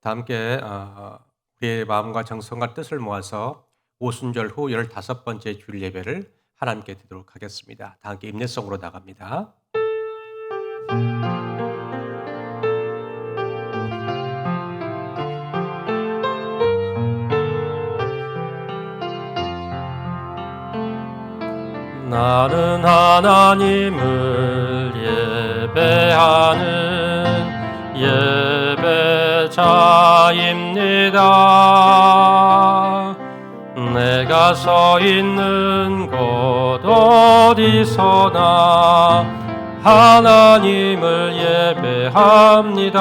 다 함께 우리의 마음과 정성과 뜻을 모아서 오순절 후 15번째 주일 예배를 하나님께 드리도록 하겠습니다. 다 함께 임내성으로 나갑니다. 나는 하나님을 예배하는 예배자입니다. 내가 서 있는 곳 어디서나 하나님을 예배합니다.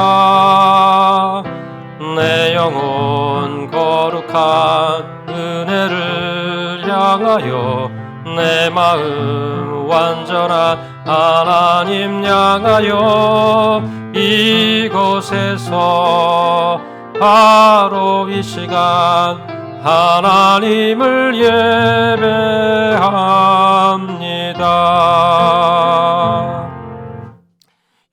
내 영혼 거룩한 은혜를 향하여 내 마음 완전한 하나님 향하여 이곳에서 바로 이 시간 하나님을 예배합니다.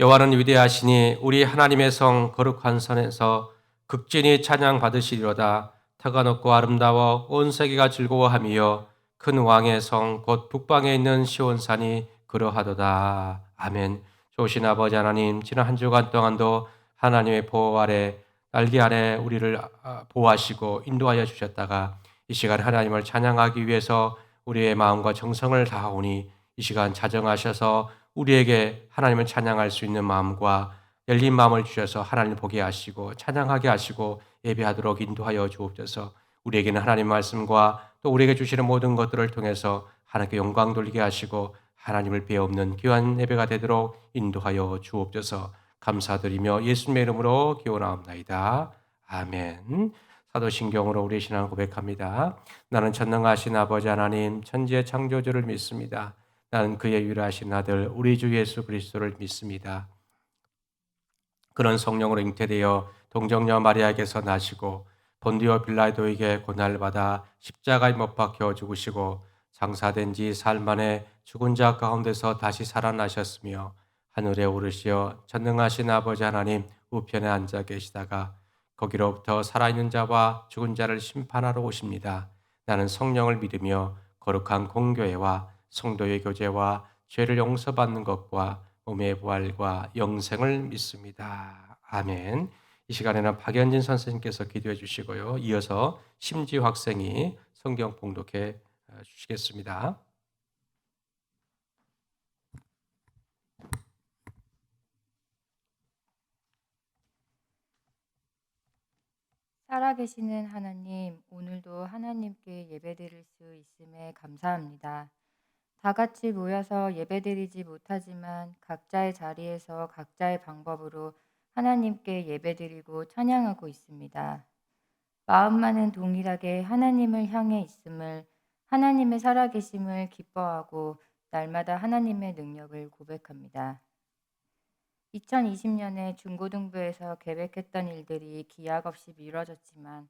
여호와는 위대하시니 우리 하나님의 성 거룩한 산에서 극진히 찬양 받으시리로다. 터가 높고 아름다워 온 세계가 즐거워하며 큰 왕의 성 곧 북방에 있는 시온산이 그러하도다. 아멘. 좋으신 아버지 하나님, 지난 한 주간 동안도 하나님의 보호 아래 날개 아래 우리를 보호하시고 인도하여 주셨다가 이 시간 하나님을 찬양하기 위해서 우리의 마음과 정성을 다하오니 이 시간 자정하셔서 우리에게 하나님을 찬양할 수 있는 마음과 열린 마음을 주셔서 하나님 보게 하시고 찬양하게 하시고 예배하도록 인도하여 주옵소서. 우리에게는 하나님 말씀과 또 우리에게 주시는 모든 것들을 통해서 하나님께 영광 돌리게 하시고 하나님을 배없는 귀한 예배가 되도록 인도하여 주옵소서. 감사드리며 예수님의 이름으로 기원하옵나이다. 아멘. 사도신경으로 우리 신앙을 고백합니다. 나는 전능하신 아버지 하나님 천지의 창조주를 믿습니다. 나는 그의 유일하신 아들 우리 주 예수 그리스도를 믿습니다. 그는 성령으로 잉태되어 동정녀 마리아에게서 나시고 본디오 빌라도에게 고난을 받아 십자가에 못 박혀 죽으시고 장사된 지 사흘 만에 죽은 자 가운데서 다시 살아나셨으며 하늘에 오르시어 전능하신 아버지 하나님 우편에 앉아 계시다가 거기로부터 살아있는 자와 죽은 자를 심판하러 오십니다. 나는 성령을 믿으며 거룩한 공교회와 성도의 교제와 죄를 용서받는 것과 몸의 부활과 영생을 믿습니다. 아멘. 이 시간에는 박연진 선생님께서 기도해 주시고요. 이어서 심지 학생이 성경 봉독해 주시겠습니다. 살아계시는 하나님, 오늘도 하나님께 예배드릴 수 있음에 감사합니다. 다 같이 모여서 예배드리지 못하지만 각자의 자리에서 각자의 방법으로 하나님께 예배드리고 찬양하고 있습니다. 마음만은 동일하게 하나님을 향해 있음을, 하나님의 살아계심을 기뻐하고 날마다 하나님의 능력을 고백합니다. 2020년에 중고등부에서 계획했던 일들이 기약 없이 미뤄졌지만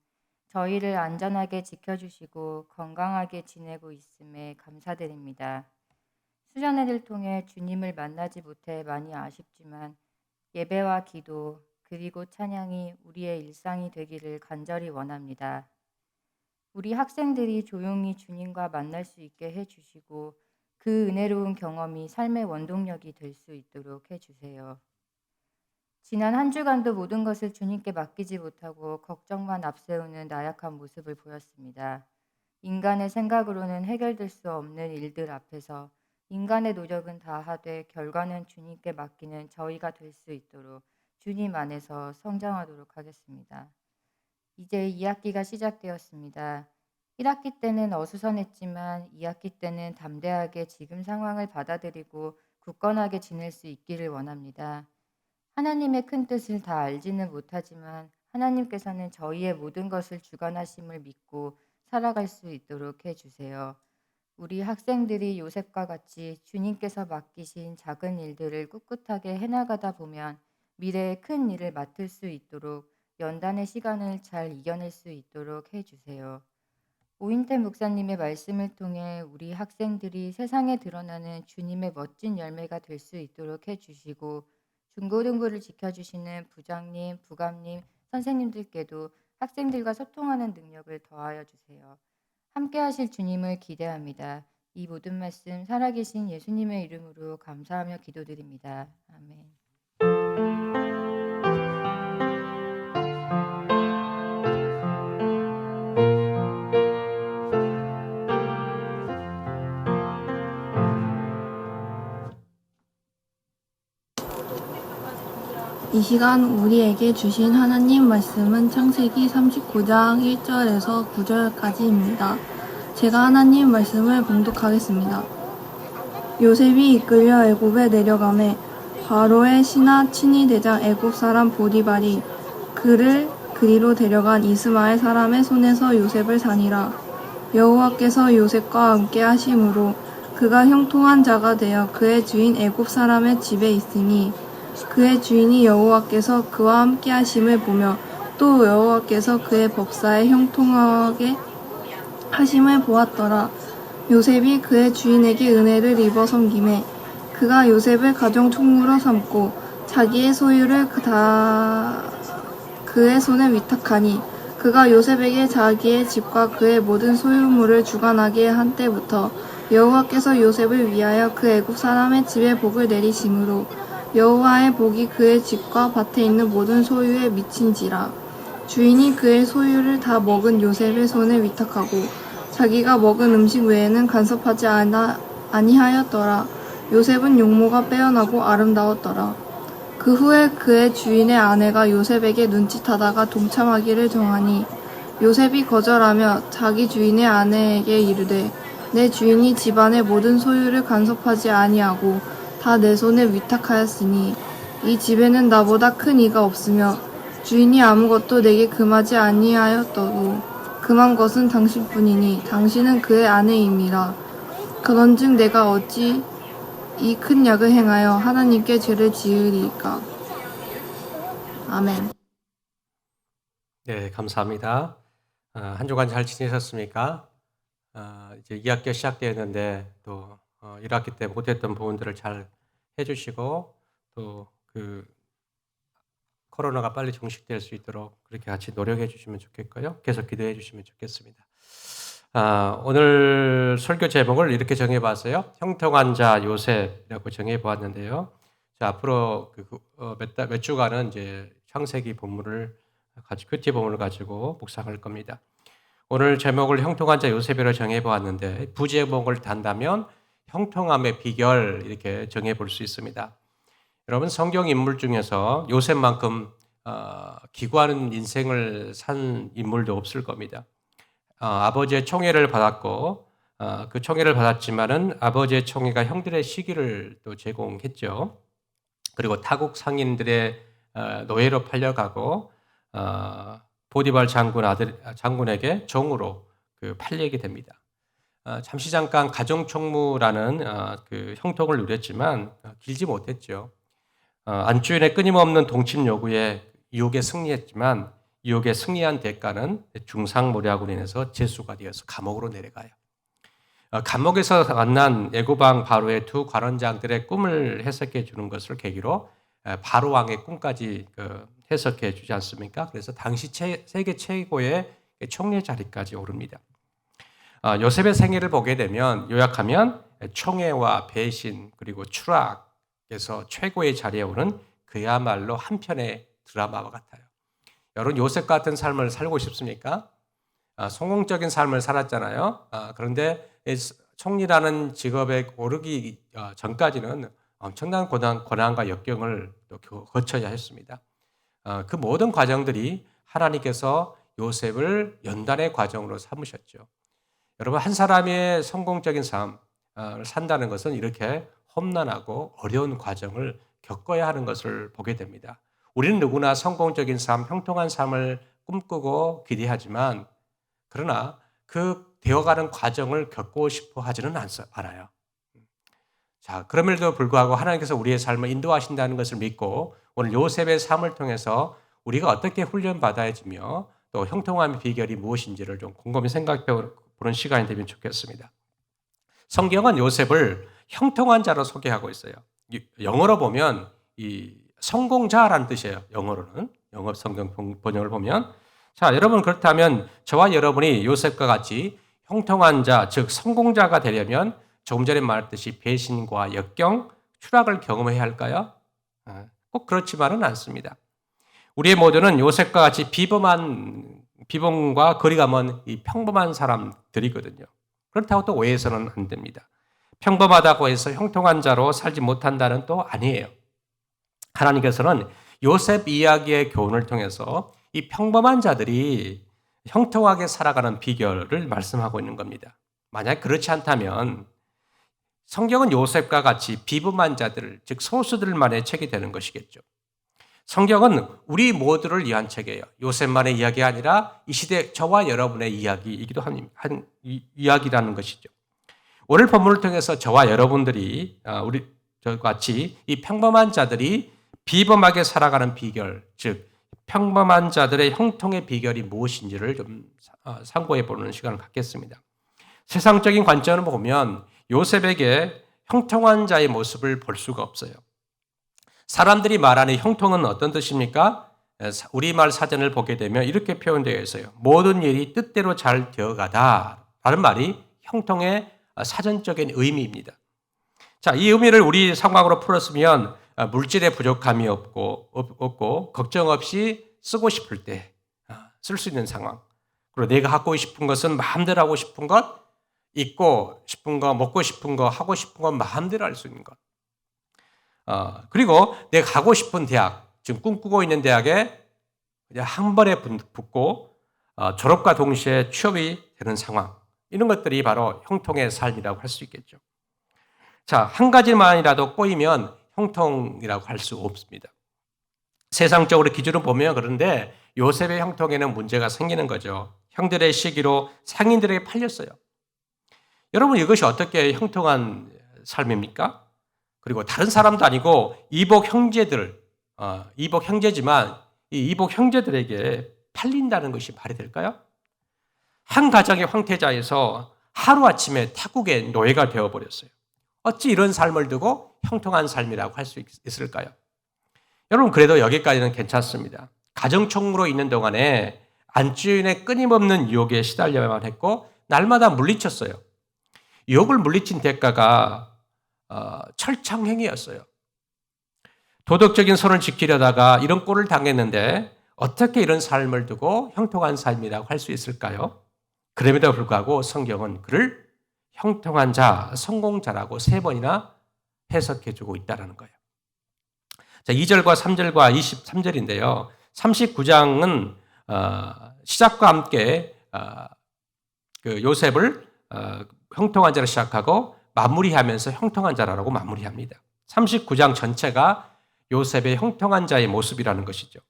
저희를 안전하게 지켜주시고 건강하게 지내고 있음에 감사드립니다. 수련회를 통해 주님을 만나지 못해 많이 아쉽지만 예배와 기도 그리고 찬양이 우리의 일상이 되기를 간절히 원합니다. 우리 학생들이 조용히 주님과 만날 수 있게 해주시고 그 은혜로운 경험이 삶의 원동력이 될 수 있도록 해주세요. 지난 한 주간도 모든 것을 주님께 맡기지 못하고 걱정만 앞세우는 나약한 모습을 보였습니다. 인간의 생각으로는 해결될 수 없는 일들 앞에서 인간의 노력은 다하되 결과는 주님께 맡기는 저희가 될 수 있도록 주님 안에서 성장하도록 하겠습니다. 이제 2학기가 시작되었습니다. 1학기 때는 어수선했지만 2학기 때는 담대하게 지금 상황을 받아들이고 굳건하게 지낼 수 있기를 원합니다. 하나님의 큰 뜻을 다 알지는 못하지만 하나님께서는 저희의 모든 것을 주관하심을 믿고 살아갈 수 있도록 해주세요. 우리 학생들이 요셉과 같이 주님께서 맡기신 작은 일들을 꿋꿋하게 해나가다 보면 미래에 큰 일을 맡을 수 있도록 연단의 시간을 잘 이겨낼 수 있도록 해주세요. 오인태 목사님의 말씀을 통해 우리 학생들이 세상에 드러나는 주님의 멋진 열매가 될 수 있도록 해주시고 중고등부를 지켜주시는 부장님, 부감님, 선생님들께도 학생들과 소통하는 능력을 더하여 주세요. 함께 하실 주님을 기대합니다. 이 모든 말씀 살아계신 예수님의 이름으로 감사하며 기도드립니다. 아멘. 이 시간 우리에게 주신 하나님 말씀은 창세기 39장 1절에서 9절까지입니다. 제가 하나님 말씀을 봉독하겠습니다. 요셉이 이끌려 애굽에 내려가매 바로의 신하 친위 대장 애굽 사람 보디발이 그를 그리로 데려간 이스마엘 사람의 손에서 요셉을 산이라. 여호와께서 요셉과 함께 하심으로 그가 형통한 자가 되어 그의 주인 애굽 사람의 집에 있으니 그의 주인이 여호와께서 그와 함께 하심을 보며 또 여호와께서 그의 법사에 형통하게 하심을 보았더라. 요셉이 그의 주인에게 은혜를 입어 섬김에 그가 요셉을 가정 총무로 삼고 자기의 소유를 다 그의 손에 위탁하니 그가 요셉에게 자기의 집과 그의 모든 소유물을 주관하게 한 때부터 여호와께서 요셉을 위하여 그 애굽 사람의 집에 복을 내리심으로 여호와의 복이 그의 집과 밭에 있는 모든 소유에 미친지라. 주인이 그의 소유를 다 먹은 요셉의 손에 위탁하고 자기가 먹은 음식 외에는 간섭하지 아니하였더라. 요셉은 용모가 빼어나고 아름다웠더라. 그 후에 그의 주인의 아내가 요셉에게 눈짓하다가 동참하기를 정하니 요셉이 거절하며 자기 주인의 아내에게 이르되 내 주인이 집안의 모든 소유를 간섭하지 아니하고 다 내 손에 위탁하였으니 이 집에는 나보다 큰 이가 없으며 주인이 아무것도 내게 금하지 아니하였더고 금한 것은 당신뿐이니 당신은 그의 아내임이라. 그런즉 내가 어찌 이 큰 약을 행하여 하나님께 죄를 지으리이까. 아멘. 네, 감사합니다. 한 주간 잘 지내셨습니까? 이제 2학기 시작되었는데 또 1학기 때 못했던 부분들을 잘 해주시고 또 그 코로나가 빨리 종식될 수 있도록 그렇게 같이 노력해 주시면 좋겠고요. 계속 기도해 주시면 좋겠습니다. 오늘 설교 제목을 이렇게 정해봤어요. 형통한 자 요셉이라고 정해보았는데요. 자, 앞으로 몇 주간은 이제 창세기 본문을 큐티 본문을 가지고 묵상할 겁니다. 오늘 제목을 형통한 자 요셉이라고 정해보았는데 부제목을 단다면 형통함의 비결 이렇게 정해볼 수 있습니다. 여러분 성경 인물 중에서 요셉만큼 기구하는 인생을 산 인물도 없을 겁니다. 아버지의 총애를 받았고 그 총애를 받았지만은 아버지의 총애가 형들의 시기를 또 제공했죠. 그리고 타국 상인들의 노예로 팔려가고 보디발 장군에게 종으로 팔리게 됩니다. 잠시 잠깐 가정총무라는 그 형통을 누렸지만 길지 못했죠. 안주인의 끊임없는 동침 요구에 유혹에 승리했지만 유혹에 승리한 대가는 중상모략으로 인해서 제수가 되어서 감옥으로 내려가요. 감옥에서 만난 애굽왕 바로의 두 관원장들의 꿈을 해석해 주는 것을 계기로 바로 왕의 꿈까지 해석해 주지 않습니까? 그래서 당시 세계 최고의 총리 자리까지 오릅니다. 요셉의 생애를 보게 되면 요약하면 총애와 배신 그리고 추락에서 최고의 자리에 오른 그야말로 한 편의 드라마와 같아요. 여러분 요셉 같은 삶을 살고 싶습니까? 성공적인 삶을 살았잖아요. 그런데 총리라는 직업에 오르기 전까지는 엄청난 고난과 역경을 또 거쳐야 했습니다. 그 모든 과정들이 하나님께서 요셉을 연단의 과정으로 삼으셨죠. 여러분 한 사람의 성공적인 삶을 산다는 것은 이렇게 험난하고 어려운 과정을 겪어야 하는 것을 보게 됩니다. 우리는 누구나 성공적인 삶, 형통한 삶을 꿈꾸고 기대하지만 그러나 그 되어가는 과정을 겪고 싶어 하지는 않아요. 자, 그럼에도 불구하고 하나님께서 우리의 삶을 인도하신다는 것을 믿고 오늘 요셉의 삶을 통해서 우리가 어떻게 훈련받아야지며 또 형통함의 비결이 무엇인지를 좀 곰곰이 생각해 보는 시간이 되면 좋겠습니다. 성경은 요셉을 형통한 자로 소개하고 있어요. 영어로 보면 이 성공자라는 뜻이에요. 영어로는. 영어 성경 번역을 보면. 자, 여러분 그렇다면 저와 여러분이 요셉과 같이 형통한 자, 즉 성공자가 되려면 조금 전에 말했듯이 배신과 역경, 추락을 경험해야 할까요? 꼭 그렇지만은 않습니다. 우리의 모두는 요셉과 같이 비범과 거리가 먼 이 평범한 사람들이거든요. 그렇다고 또 오해해서는 안 됩니다. 평범하다고 해서 형통한 자로 살지 못한다는 또 아니에요. 하나님께서는 요셉 이야기의 교훈을 통해서 이 평범한 자들이 형통하게 살아가는 비결을 말씀하고 있는 겁니다. 만약 그렇지 않다면 성경은 요셉과 같이 비범한 자들, 즉 소수들만의 책이 되는 것이겠죠. 성경은 우리 모두를 위한 책이에요. 요셉만의 이야기가 아니라 이 시대 저와 여러분의 이야기이기도 한 이야기라는 것이죠. 오늘 본문을 통해서 저와 여러분들이 우리 저같이 이 평범한 자들이 비범하게 살아가는 비결, 즉 평범한 자들의 형통의 비결이 무엇인지를 좀 상고해 보는 시간을 갖겠습니다. 세상적인 관점으로 보면 요셉에게 형통한 자의 모습을 볼 수가 없어요. 사람들이 말하는 형통은 어떤 뜻입니까? 우리말 사전을 보게 되면 이렇게 표현되어 있어요. 모든 일이 뜻대로 잘 되어가다 라는 말이 형통의 사전적인 의미입니다. 자, 이 의미를 우리 상황으로 풀었으면 물질의 부족함이 없고 걱정 없이 쓰고 싶을 때 쓸 수 있는 상황. 그리고 내가 갖고 싶은 것은 마음대로 하고 싶은 것, 입고 싶은 거, 먹고 싶은 거, 하고 싶은 건 마음대로 할 수 있는 것. 그리고 내가 가고 싶은 대학, 지금 꿈꾸고 있는 대학에 그냥 한 번에 붙고 졸업과 동시에 취업이 되는 상황. 이런 것들이 바로 형통의 삶이라고 할 수 있겠죠. 자, 한 가지만이라도 꼬이면 형통이라고 할 수 없습니다. 세상적으로 기준을 보면 그런데 요셉의 형통에는 문제가 생기는 거죠. 형들의 시기로 상인들에게 팔렸어요. 여러분 이것이 어떻게 형통한 삶입니까? 그리고 다른 사람도 아니고 이복 형제들, 이복 형제지만 이 이복 형제들에게 팔린다는 것이 말이 될까요? 한 가정의 황태자에서 하루아침에 타국의 노예가 되어버렸어요. 어찌 이런 삶을 두고 형통한 삶이라고 할 수 있을까요? 여러분 그래도 여기까지는 괜찮습니다. 가정총무로 있는 동안에 안주인의 끊임없는 유혹에 시달려야만 했고 날마다 물리쳤어요. 유혹을 물리친 대가가 철창행위였어요. 도덕적인 선을 지키려다가 이런 꼴을 당했는데 어떻게 이런 삶을 두고 형통한 삶이라고 할 수 있을까요? 그럼에도 불구하고 성경은 그를 형통한 자, 성공자라고 3번이나 해석해주고 있다는 거예요. 자, 2절과 3절과 23절인데요. 39장은 시작과 함께 그 요셉을 형통한 자로 시작하고 마무리하면서 형통한 자라고 마무리합니다. 39장 전체가 요셉의 형통한 자의 모습이라는 것이죠.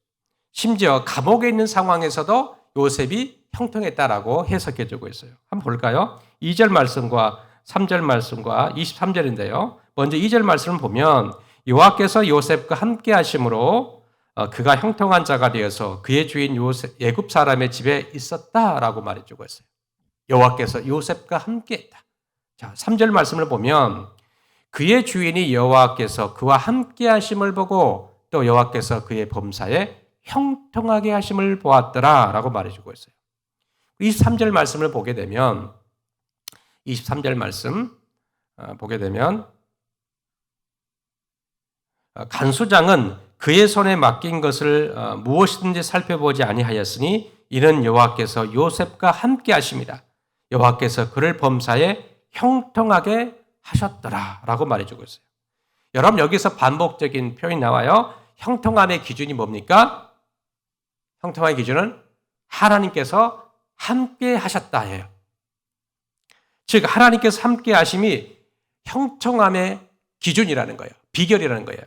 심지어 감옥에 있는 상황에서도 요셉이 형통했다라고 해석해주고 있어요. 한번 볼까요? 2절 말씀과 3절 말씀과 23절인데요. 먼저 2절 말씀을 보면 여호와께서 요셉과 함께 하심으로 그가 형통한 자가 되어서 그의 주인 요셉, 애굽 사람의 집에 있었다라고 말해주고 있어요. 여호와께서 요셉과 함께했다. 자, 3절 말씀을 보면 그의 주인이 여호와께서 그와 함께 하심을 보고 또 여호와께서 그의 범사에 형통하게 하심을 보았더라라고 말해주고 있어요. 23절 말씀을 보게 되면 23절 말씀 보게 되면 간수장은 그의 손에 맡긴 것을 무엇이든지 살펴보지 아니하였으니 이는 여호와께서 요셉과 함께 하심이라. 여호와께서 그를 범사에 형통하게 하셨더라라고 말해주고 있어요. 여러분 여기서 반복적인 표현이 나와요. 형통함의 기준이 뭡니까? 형통함의 기준은 하나님께서 함께 하셨다예요. 즉 하나님께서 함께 하심이 형통함의 기준이라는 거예요. 비결이라는 거예요.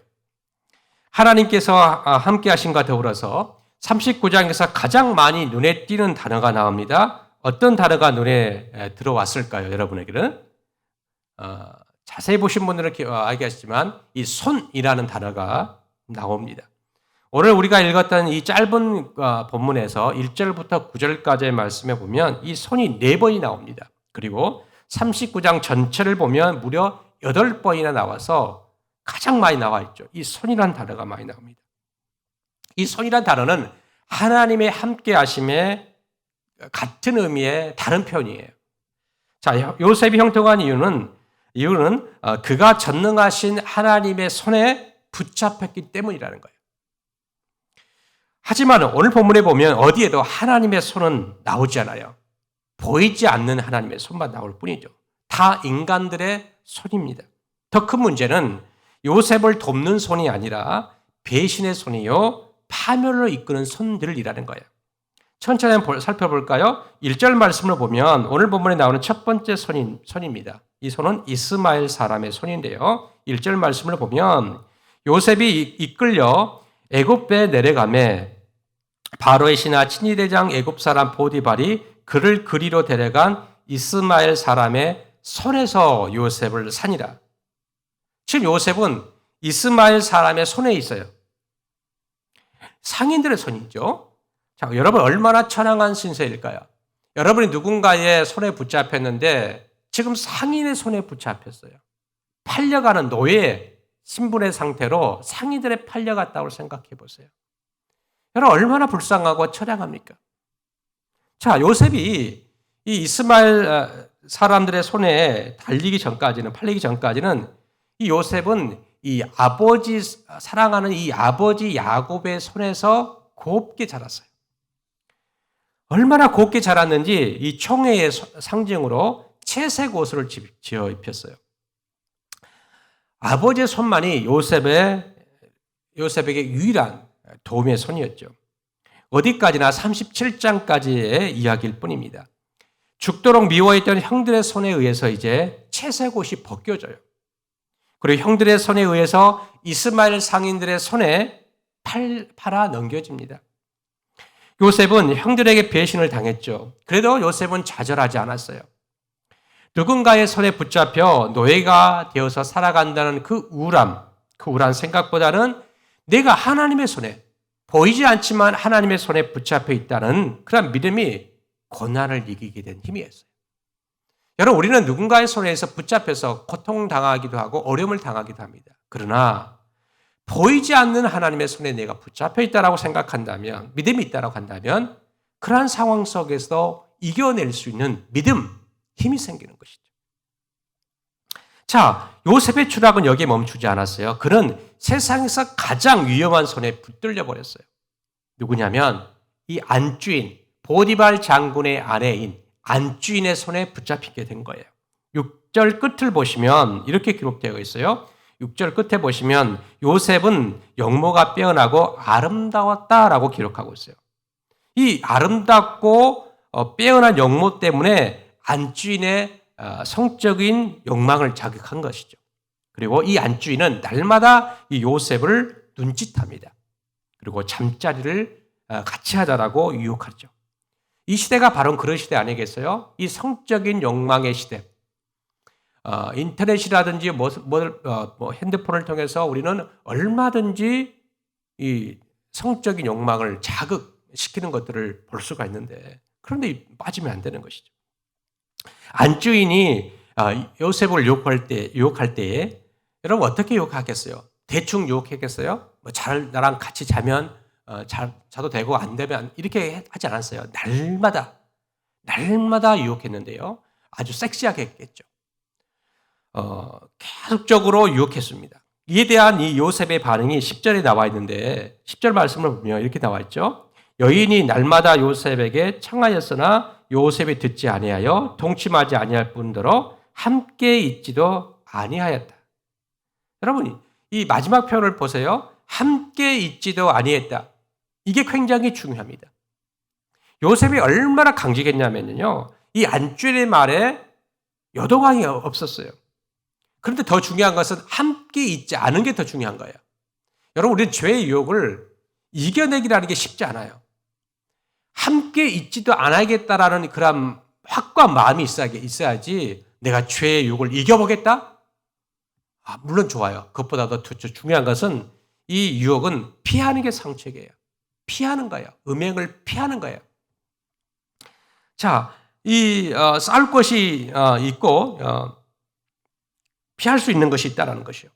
하나님께서 함께 하심과 더불어서 39장에서 가장 많이 눈에 띄는 단어가 나옵니다. 어떤 단어가 눈에 들어왔을까요? 여러분에게는 자세히 보신 분들은 알겠지만 이 손이라는 단어가 나옵니다. 오늘 우리가 읽었던 이 짧은 본문에서 1절부터 9절까지의 말씀에 보면 이 손이 4번이 나옵니다. 그리고 39장 전체를 보면 무려 8번이나 나와서 가장 많이 나와 있죠. 이 손이라는 단어가 많이 나옵니다. 이 손이란 단어는 하나님의 함께 하심에 같은 의미의 다른 표현이에요. 자, 요셉이 형통한 이유는 그가 전능하신 하나님의 손에 붙잡혔기 때문이라는 거예요. 하지만 오늘 본문에 보면 어디에도 하나님의 손은 나오지 않아요. 보이지 않는 하나님의 손만 나올 뿐이죠. 다 인간들의 손입니다. 더 큰 문제는 요셉을 돕는 손이 아니라 배신의 손이요, 파멸로 이끄는 손들이라는 거예요. 천천히 한번 살펴볼까요? 1절 말씀을 보면 오늘 본문에 나오는 첫 번째 손입니다. 이 손은 이스마엘 사람의 손인데요. 1절 말씀을 보면 요셉이 이끌려 애굽에 내려가매 바로의 신하 친위대장 애굽 사람 보디발이 그를 그리로 데려간 이스마엘 사람의 손에서 요셉을 산이라. 지금 요셉은 이스마엘 사람의 손에 있어요. 상인들의 손이죠. 자, 여러분 얼마나 천황한 신세일까요? 여러분이 누군가의 손에 붙잡혔는데 지금 상인의 손에 붙잡혔어요. 팔려가는 노예 신분의 상태로 상인들에 팔려갔다고 생각해 보세요. 여러분 얼마나 불쌍하고 처량합니까? 자, 요셉이 이 이스마엘 사람들의 손에 팔리기 전까지는 이 요셉은 이 아버지 사랑하는 이 아버지 야곱의 손에서 곱게 자랐어요. 얼마나 곱게 자랐는지 이 총회의 상징으로 채색 옷을 지어 입혔어요. 아버지의 손만이 요셉에게 유일한 도움의 손이었죠. 어디까지나 37장까지의 이야기일 뿐입니다. 죽도록 미워했던 형들의 손에 의해서 이제 채색 옷이 벗겨져요. 그리고 형들의 손에 의해서 이스마엘 상인들의 손에 팔아 넘겨집니다. 요셉은 형들에게 배신을 당했죠. 그래도 요셉은 좌절하지 않았어요. 누군가의 손에 붙잡혀 노예가 되어서 살아간다는 그 우울한 생각보다는 내가 하나님의 손에, 보이지 않지만 하나님의 손에 붙잡혀 있다는 그런 믿음이 고난을 이기게 된 힘이었어요. 여러분, 우리는 누군가의 손에서 붙잡혀서 고통당하기도 하고 어려움을 당하기도 합니다. 그러나 보이지 않는 하나님의 손에 내가 붙잡혀 있다고 생각한다면, 믿음이 있다고 한다면 그러한 상황 속에서 이겨낼 수 있는 믿음, 힘이 생기는 것이죠. 자, 요셉의 추락은 여기에 멈추지 않았어요. 그는 세상에서 가장 위험한 손에 붙들려 버렸어요. 누구냐면 이 안주인, 보디발 장군의 아내인 안주인의 손에 붙잡히게 된 거예요. 6절 끝을 보시면 이렇게 기록되어 있어요. 6절 끝에 보시면 요셉은 영모가 빼어나고 아름다웠다라고 기록하고 있어요. 이 아름답고 빼어난 영모 때문에 안주인의 성적인 욕망을 자극한 것이죠. 그리고 이 안주인은 날마다 이 요셉을 눈짓합니다. 그리고 잠자리를 같이 하자라고 유혹하죠. 이 시대가 바로 그런 시대 아니겠어요? 이 성적인 욕망의 시대. 인터넷이라든지 핸드폰을 통해서 우리는 얼마든지 이 성적인 욕망을 자극시키는 것들을 볼 수가 있는데, 그런데 빠지면 안 되는 것이죠. 안주인이 요셉을 유혹할 때에 여러분 어떻게 유혹하겠어요? 대충 유혹했겠어요? 나랑 같이 자면 자도 되고 안 되면 이렇게 하지 않았어요. 날마다 유혹했는데요. 아주 섹시하게 했겠죠. 계속적으로 유혹했습니다. 이에 대한 이 요셉의 반응이 10절에 나와 있는데 10절 말씀을 보면 이렇게 나와 있죠. 여인이 날마다 요셉에게 청하였으나 요셉이 듣지 아니하여 동침하지 아니할 뿐더러 함께 있지도 아니하였다. 여러분, 이 마지막 표현을 보세요. 함께 있지도 아니했다. 이게 굉장히 중요합니다. 요셉이 얼마나 강직했냐면요. 이 안주인의 말에 여동항이 없었어요. 그런데 더 중요한 것은 함께 있지 않은 게 더 중요한 거예요. 여러분, 우리는 죄의 유혹을 이겨내기라는 게 쉽지 않아요. 함께 있지도 않아야겠다라는 그런 확고한 마음이 있어야지 내가 죄의 유혹을 이겨보겠다? 물론 좋아요. 그것보다도 더 중요한 것은 이 유혹은 피하는 게 상책이에요. 피하는 거예요. 음행을 피하는 거예요. 자, 싸울 것이 있고 피할 수 있는 것이 있다는 것이요.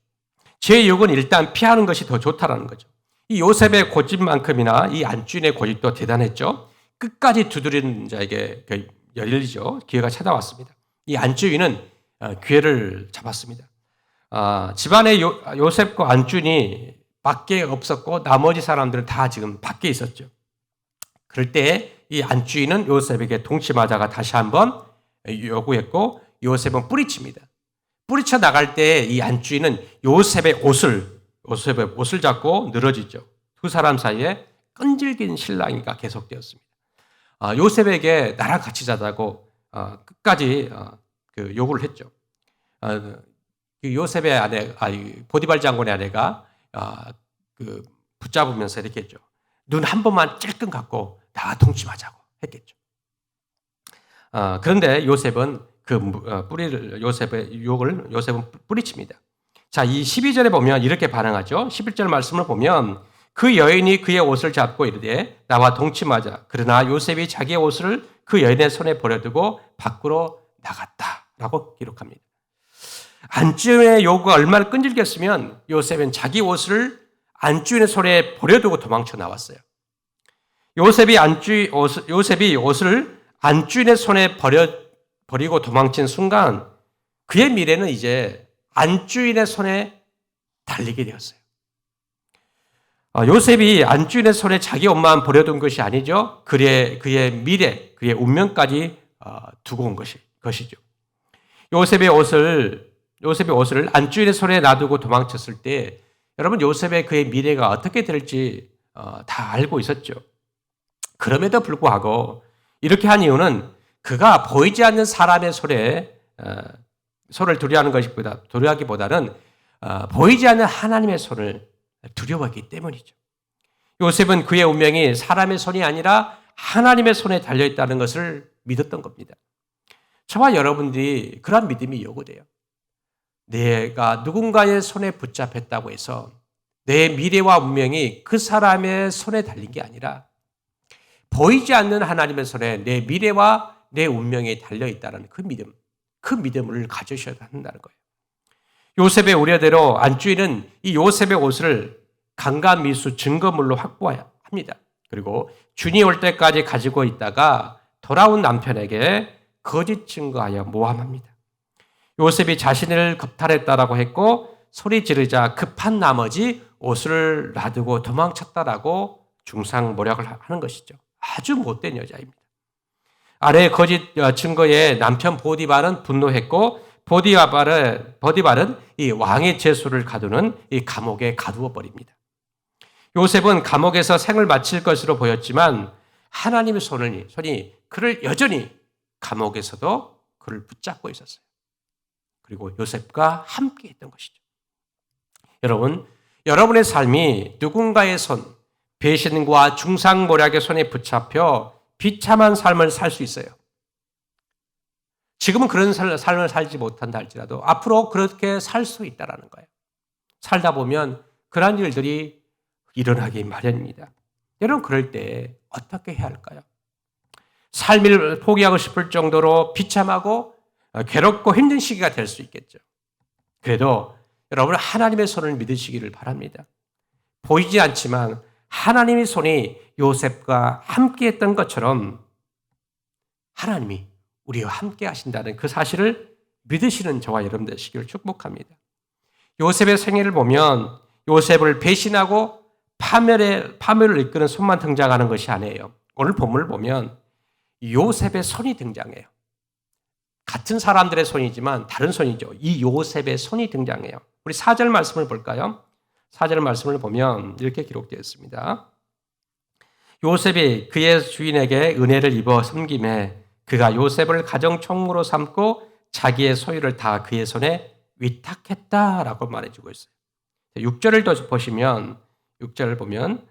죄의 유혹은 일단 피하는 것이 더 좋다라는 거죠. 이 요셉의 고집만큼이나 이 안주인의 고집도 대단했죠. 끝까지 두드리는 자에게 열리죠. 기회가 찾아왔습니다. 이 안주인은 기회를 잡았습니다. 집안에 요셉과 안주인이 밖에 없었고 나머지 사람들은 다 지금 밖에 있었죠. 그럴 때 이 안주인은 요셉에게 동침하자가 다시 한번 요구했고 요셉은 뿌리칩니다. 뿌리쳐 나갈 때 이 안주인은 요셉의 옷을 잡고 늘어지죠. 두 사람 사이에 끈질긴 신랑이가 계속되었습니다. 요셉에게 나랑 같이 자자고 끝까지 요구를 했죠. 요셉의 아내, 보디발 장군의 아내가 붙잡으면서 이렇게 했죠. 눈 한 번만 찔끔 감고 나와 동침하자고 했겠죠. 그런데 요셉은 요셉의 욕을 뿌리칩니다. 자, 이 12절에 보면 이렇게 반응하죠. 11절 말씀을 보면 그 여인이 그의 옷을 잡고 이르되 나와 동침하자. 그러나 요셉이 자기의 옷을 그 여인의 손에 버려두고 밖으로 나갔다라고 기록합니다. 안주인의 요구가 얼마나 끈질겼으면 요셉은 자기 옷을 안주인의 손에 버려두고 도망쳐 나왔어요. 요셉이 옷을 안주인의 손에 버리고 도망친 순간 그의 미래는 이제 안주인의 손에 달리게 되었어요. 요셉이 안주인의 손에 자기 옷만 버려둔 것이 아니죠. 그의 미래, 그의 운명까지 두고 온 것이죠. 요셉의 옷을 안주인의 손에 놔두고 도망쳤을 때 여러분 요셉의 그의 미래가 어떻게 될지 다 알고 있었죠. 그럼에도 불구하고 이렇게 한 이유는 그가 보이지 않는 사람의 손을 두려워하기보다는 보이지 않는 하나님의 손을 두려워하기 때문이죠. 요셉은 그의 운명이 사람의 손이 아니라 하나님의 손에 달려있다는 것을 믿었던 겁니다. 저와 여러분들이 그런 믿음이 요구돼요. 내가 누군가의 손에 붙잡혔다고 해서 내 미래와 운명이 그 사람의 손에 달린 게 아니라 보이지 않는 하나님의 손에 내 미래와 내 운명이 달려있다는 그 믿음을 가지셔야 한다는 거예요. 요셉의 우려대로 안주인은 이 요셉의 옷을 강간미수 증거물로 확보합니다. 그리고 준이 올 때까지 가지고 있다가 돌아온 남편에게 거짓 증거하여 모함합니다. 요셉이 자신을 겁탈했다라고 했고 소리 지르자 급한 나머지 옷을 놔두고 도망쳤다라고 중상모략을 하는 것이죠. 아주 못된 여자입니다. 아내의 거짓 증거에 남편 보디발은 분노했고 보디발은 이 왕의 제수를 가두는 이 감옥에 가두어 버립니다. 요셉은 감옥에서 생을 마칠 것으로 보였지만 하나님의 손이 그를 여전히 감옥에서도 그를 붙잡고 있었어요. 그리고 요셉과 함께 했던 것이죠. 여러분의 삶이 누군가의 손, 배신과 중상모략의 손에 붙잡혀 비참한 삶을 살 수 있어요. 지금은 그런 삶을 살지 못한다 할지라도 앞으로 그렇게 살 수 있다는 거예요. 살다 보면 그런 일들이 일어나기 마련입니다. 여러분 그럴 때 어떻게 해야 할까요? 삶을 포기하고 싶을 정도로 비참하고 괴롭고 힘든 시기가 될 수 있겠죠. 그래도 여러분 하나님의 손을 믿으시기를 바랍니다. 보이지 않지만 하나님의 손이 요셉과 함께했던 것처럼 하나님이 우리와 함께 하신다는 그 사실을 믿으시는 저와 여러분 되시기를 축복합니다. 요셉의 생애를 보면 요셉을 배신하고 파멸을 이끄는 손만 등장하는 것이 아니에요. 오늘 본문을 보면 요셉의 손이 등장해요. 같은 사람들의 손이지만 다른 손이죠. 이 요셉의 손이 등장해요. 우리 4절 말씀을 볼까요? 4절 말씀을 보면 이렇게 기록되어 있습니다. 요셉이 그의 주인에게 은혜를 입어 섬김에 그가 요셉을 가정총무로 삼고 자기의 소유를 다 그의 손에 위탁했다라고 말해주고 있어요. 6절을 더 보시면 6절을 보면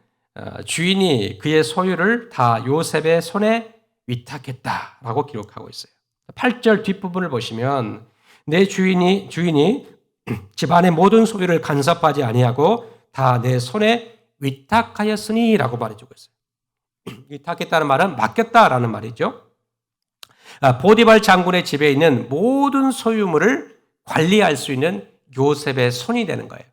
주인이 그의 소유를 다 요셉의 손에 위탁했다라고 기록하고 있어요. 8절 뒷부분을 보시면 내 주인이 집안의 모든 소유를 간섭하지 아니하고 다 내 손에 위탁하였으니라고 말해주고 있어요. 위탁했다는 말은 맡겼다라는 말이죠. 보디발 장군의 집에 있는 모든 소유물을 관리할 수 있는 요셉의 손이 되는 거예요.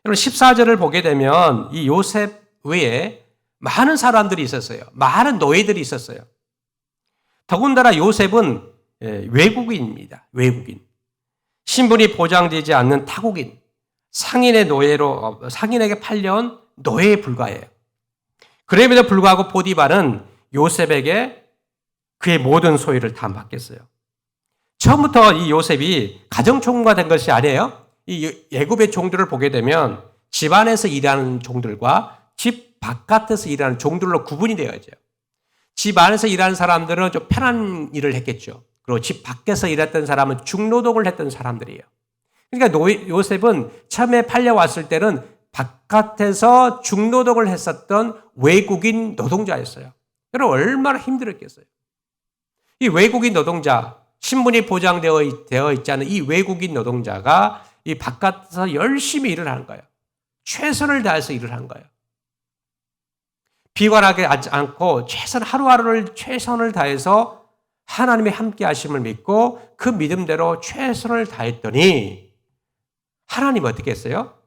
여러분 14절을 보게 되면 이 요셉 외에 많은 사람들이 있었어요. 많은 노예들이 있었어요. 더군다나 요셉은 외국인입니다. 외국인. 신분이 보장되지 않는 타국인. 상인에게 팔려온 노예에 불과해요. 그럼에도 불구하고 보디발은 요셉에게 그의 모든 소유를 다 맡겼어요. 처음부터 이 요셉이 가정총무가 된 것이 아니에요. 이 애굽의 종들을 보게 되면 집 안에서 일하는 종들과 집 바깥에서 일하는 종들로 구분이 되어야죠. 집 안에서 일하는 사람들은 좀 편한 일을 했겠죠. 그리고 집 밖에서 일했던 사람은 중노동을 했던 사람들이에요. 그러니까 요셉은 처음에 팔려왔을 때는 바깥에서 중노동을 했었던 외국인 노동자였어요. 여러분 얼마나 힘들었겠어요. 이 외국인 노동자, 신분이 보장되어 있지 않은 이 외국인 노동자가 이 바깥에서 열심히 일을 하는 거예요. 최선을 다해서 일을 하는 거예요. 비관하지 않고 하루하루를 최선을 다해서 하나님의 함께 하심을 믿고 그 믿음대로 최선을 다했더니 하나님 어떻게 했어요?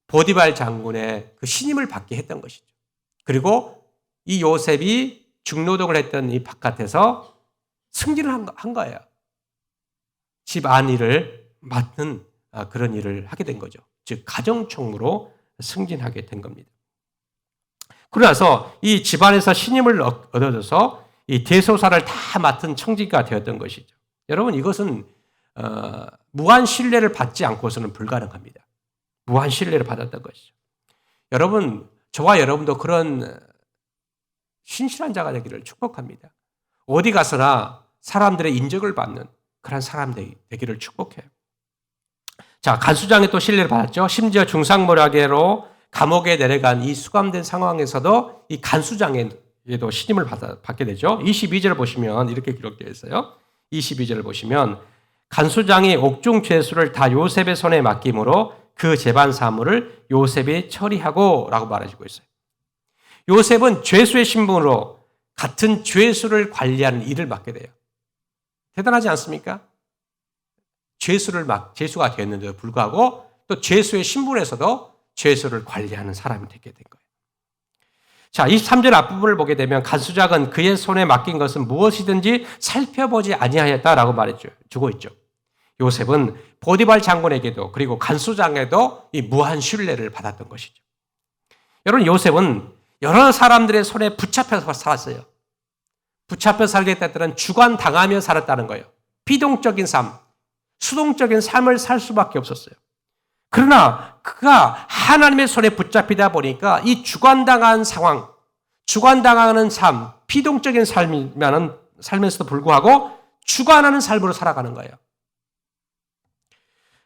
보디발 장군의 그 신임을 받게 했던 것이죠. 그리고 이 요셉이 중노동을 했던 이 바깥에서 승진을 한 거예요. 집 안 일을 맡는 그런 일을 하게 된 거죠. 즉 가정총무로 승진하게 된 겁니다. 그러나서 이 집안에서 신임을 얻어줘서 이 대소사를 다 맡은 청지기가 되었던 것이죠. 여러분 이것은 무한 신뢰를 받지 않고서는 불가능합니다. 무한 신뢰를 받았던 것이죠. 여러분 저와 여러분도 그런 신실한 자가 되기를 축복합니다. 어디 가서나 사람들의 인정을 받는 그런 사람 되기를 축복해요. 자, 간수장에 또 신뢰를 받았죠. 심지어 중상모략계로 감옥에 내려간 이 수감된 상황에서도 이 간수장에도 신임을 받게 되죠. 22절을 보시면 이렇게 기록되어 있어요. 22절을 보시면 간수장이 옥중 죄수를 다 요셉의 손에 맡김으로 그 재반 사무를 요셉이 처리하고 라고 말해주고 있어요. 요셉은 죄수의 신분으로 같은 죄수를 관리하는 일을 맡게 돼요. 대단하지 않습니까? 죄수가 되었는데도 불구하고 또 죄수의 신분에서도 죄수를 관리하는 사람이 되게 된 거예요. 자, 23절 앞부분을 보게 되면 간수장은 그의 손에 맡긴 것은 무엇이든지 살펴보지 아니하였다라고 말해주고 있죠. 요셉은 보디발 장군에게도 그리고 간수장에도 이 무한 신뢰를 받았던 것이죠. 여러분 요셉은 여러 사람들의 손에 붙잡혀서 살았어요. 붙잡혀 살겠다 했더니 주관당하며 살았다는 거예요. 비동적인 삶, 수동적인 삶을 살 수밖에 없었어요. 그러나 그가 하나님의 손에 붙잡히다 보니까 이 주관당한 상황, 주관당하는 삶, 비동적인 삶에서도 불구하고 주관하는 삶으로 살아가는 거예요.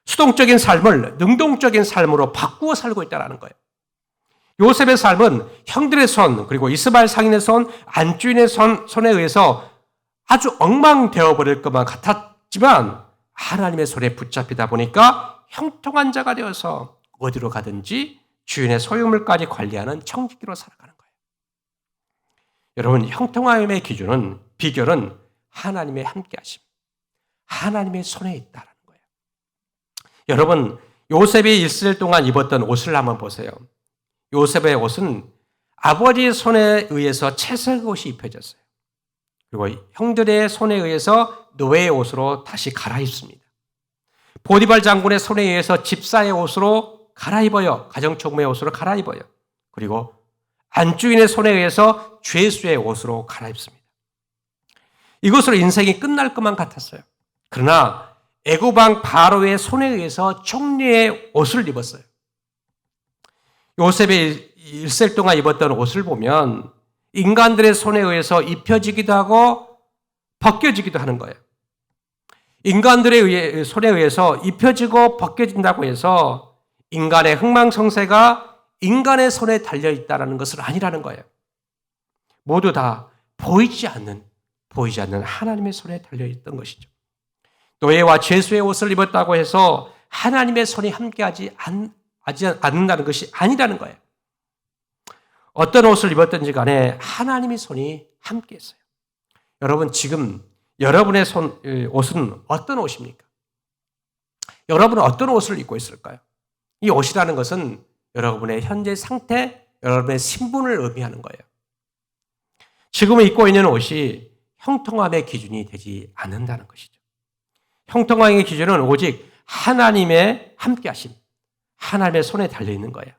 수동적인 삶을 능동적인 삶으로 바꾸어 살고 있다는 거예요. 요셉의 삶은 형들의 손, 그리고 이스마엘 상인의 손, 안주인의 손에 의해서 아주 엉망되어 버릴 것만 같았지만 하나님의 손에 붙잡히다 보니까 형통한 자가 되어서 어디로 가든지 주인의 소유물까지 관리하는 청지기로 살아가는 거예요. 여러분 형통함의 비결은 하나님의 함께하심, 하나님의 손에 있다는 거예요. 여러분 요셉이 일생 동안 입었던 옷을 한번 보세요. 요셉의 옷은 아버지의 손에 의해서 채색 옷이 입혀졌어요. 그리고 형들의 손에 의해서 노예의 옷으로 다시 갈아입습니다. 보디발 장군의 손에 의해서 집사의 옷으로 갈아입어요. 가정총무의 옷으로 갈아입어요. 그리고 안주인의 손에 의해서 죄수의 옷으로 갈아입습니다. 이것으로 인생이 끝날 것만 같았어요. 그러나 애굽왕 바로의 손에 의해서 총리의 옷을 입었어요. 요셉의 일생 동안 입었던 옷을 보면 인간들의 손에 의해서 입혀지기도 하고 벗겨지기도 하는 거예요. 인간들의 손에 의해서 입혀지고 벗겨진다고 해서 인간의 흥망성쇠가 인간의 손에 달려있다는 것은 아니라는 거예요. 모두 다 보이지 않는 하나님의 손에 달려있던 것이죠. 노예와 죄수의 옷을 입었다고 해서 하나님의 손이 함께하지 않는다는 것이 아니라는 거예요. 어떤 옷을 입었든지 간에 하나님의 손이 함께했어요. 여러분 지금 여러분의 옷은 어떤 옷입니까? 여러분은 어떤 옷을 입고 있을까요? 이 옷이라는 것은 여러분의 현재 상태, 여러분의 신분을 의미하는 거예요. 지금 입고 있는 옷이 형통함의 기준이 되지 않는다는 것이죠. 형통함의 기준은 오직 하나님의 함께하심, 하나님의 손에 달려있는 거예요.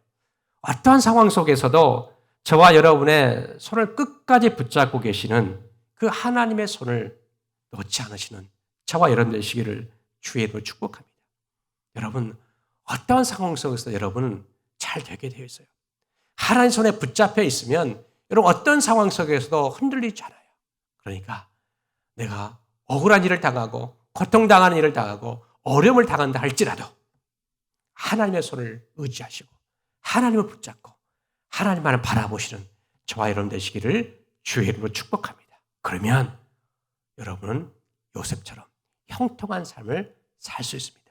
어떠한 상황 속에서도 저와 여러분의 손을 끝까지 붙잡고 계시는 그 하나님의 손을 놓지 않으시는 저와 여러분 되시기를 주의 이름으로 축복합니다. 여러분, 어떠한 상황 속에서 여러분은 잘 되게 되어 있어요. 하나님 손에 붙잡혀 있으면 여러분 어떤 상황 속에서도 흔들리지 않아요. 그러니까 내가 억울한 일을 당하고 고통당하는 일을 당하고 어려움을 당한다 할지라도 하나님의 손을 의지하시고 하나님을 붙잡고 하나님만을 바라보시는 저와 여러분 되시기를 주의 이름으로 축복합니다. 그러면 여러분은 요셉처럼 형통한 삶을 살 수 있습니다.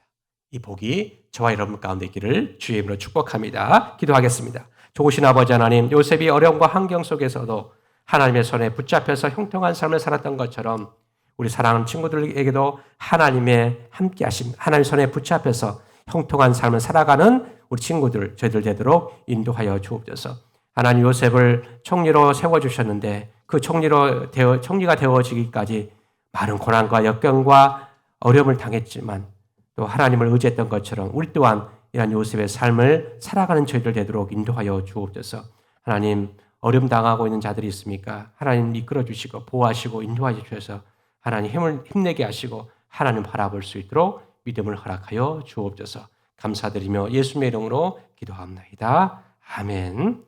이 복이 저와 여러분 가운데 있기를 주의 이름으로 축복합니다. 기도하겠습니다. 좋으신 아버지 하나님, 요셉이 어려움과 환경 속에서도 하나님의 손에 붙잡혀서 형통한 삶을 살았던 것처럼 우리 사랑하는 친구들에게도 하나님의 함께하심, 하나님의 손에 붙잡혀서 형통한 삶을 살아가는 우리 친구들, 저희들 되도록 인도하여 주옵소서. 하나님 요셉을 총리로 세워주셨는데 그 총리가 되어지기까지 많은 고난과 역경과 어려움을 당했지만 또 하나님을 의지했던 것처럼 우리 또한 이런 요셉의 삶을 살아가는 저희들 되도록 인도하여 주옵소서. 하나님 어려움 당하고 있는 자들이 있습니까? 하나님 이끌어 주시고 보호하시고 인도하여 주셔서 하나님 힘내게 하시고 하나님 바라볼 수 있도록 믿음을 허락하여 주옵소서. 감사드리며 예수님의 이름으로 기도합니다. 아멘.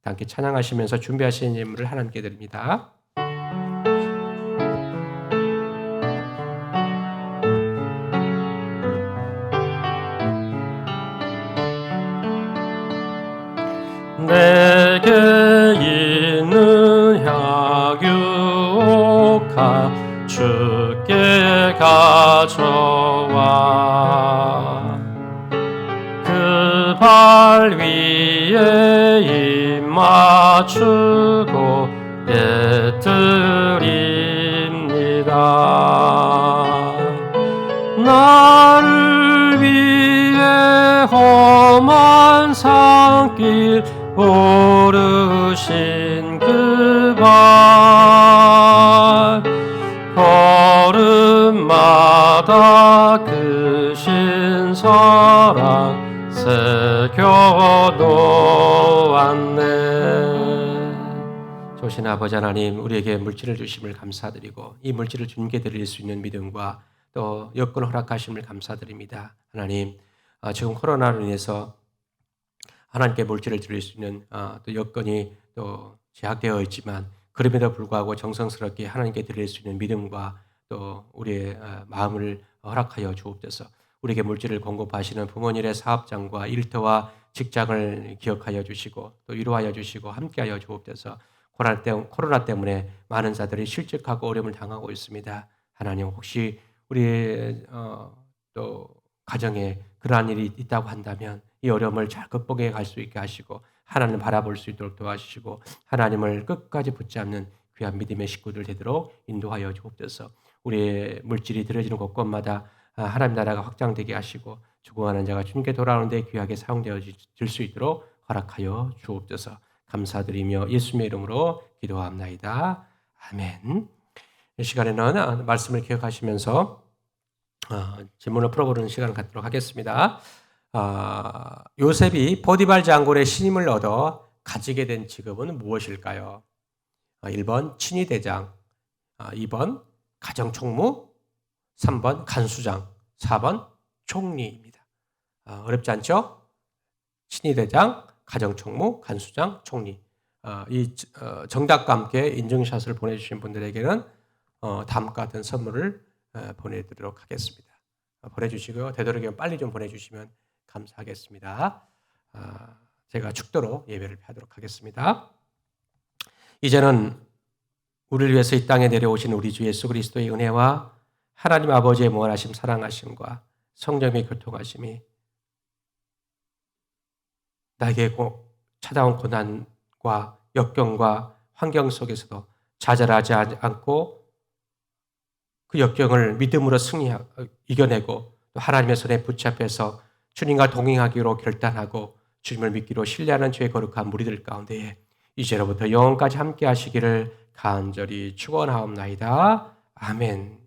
함께 찬양하시면서 준비하신 예물을 하나님께 드립니다. 내게 있는 향유가 주께 가져와 그 발 위에 입 맞추고 예드립니다. 나를 위해 험한 산길 오르신 그 발 걸음마다 그 신사랑 새겨놓았네. 조신 아버지 하나님, 우리에게 물질을 주심을 감사드리고 이 물질을 주님께 드릴 수 있는 믿음과 또 여건을 허락하심을 감사드립니다. 하나님, 지금 코로나로 인해서 하나님께 물질을 드릴 수 있는 또 여건이 또 제약되어 있지만 그럼에도 불구하고 정성스럽게 하나님께 드릴 수 있는 믿음과 또 우리의 마음을 허락하여 주옵소서. 우리에게 물질을 공급하시는 부모님의 사업장과 일터와 직장을 기억하여 주시고 또 위로하여 주시고 함께하여 주옵소서. 코로나 때문에 많은 자들이 실직하고 어려움을 당하고 있습니다. 하나님, 혹시 우리 또 가정에 그러한 일이 있다고 한다면 이 어려움을 잘 극복해 갈 수 있게 하시고 하나님을 바라볼 수 있도록 도와주시고 하나님을 끝까지 붙잡는 귀한 믿음의 식구들 되도록 인도하여 주옵소서. 우리의 물질이 들어지는 곳곳마다 하나님 나라가 확장되게 하시고 죽어가는 자가 주님께 돌아오는데 귀하게 사용되어질 수 있도록 허락하여 주옵소서. 감사드리며 예수님의 이름으로 기도합나이다. 아멘. 이 시간에는 말씀을 기억하시면서 질문을 풀어보는 시간을 갖도록 하겠습니다. 요셉이 보디발 장군의 신임을 얻어 가지게 된 직업은 무엇일까요? 1번 친위대장, 2번 가정총무, 3번 간수장, 4번 총리입니다. 어렵지 않죠? 친위대장, 가정총무, 간수장, 총리. 이 정답과 함께 인증샷을 보내주신 분들에게는 다음과 같은 선물을 보내드리도록 하겠습니다. 보내주시고요. 되도록이면 빨리 좀 보내주시면 감사하겠습니다. 제가 축도로 예배를 하도록 하겠습니다. 이제는 우리를 위해서 이 땅에 내려오신 우리 주 예수 그리스도의 은혜와 하나님 아버지의 무한하심 사랑하심과 성령의 교통하심이 나에게 찾아온 고난과 역경과 환경 속에서도 좌절하지 않고 그 역경을 믿음으로 이겨내고 또 하나님의 손에 붙잡혀서 주님과 동행하기로 결단하고 주님을 믿기로 신뢰하는 죄의 거룩한 무리들 가운데에 이제로부터 영원까지 함께 하시기를 간절히 축원하옵나이다. 아멘.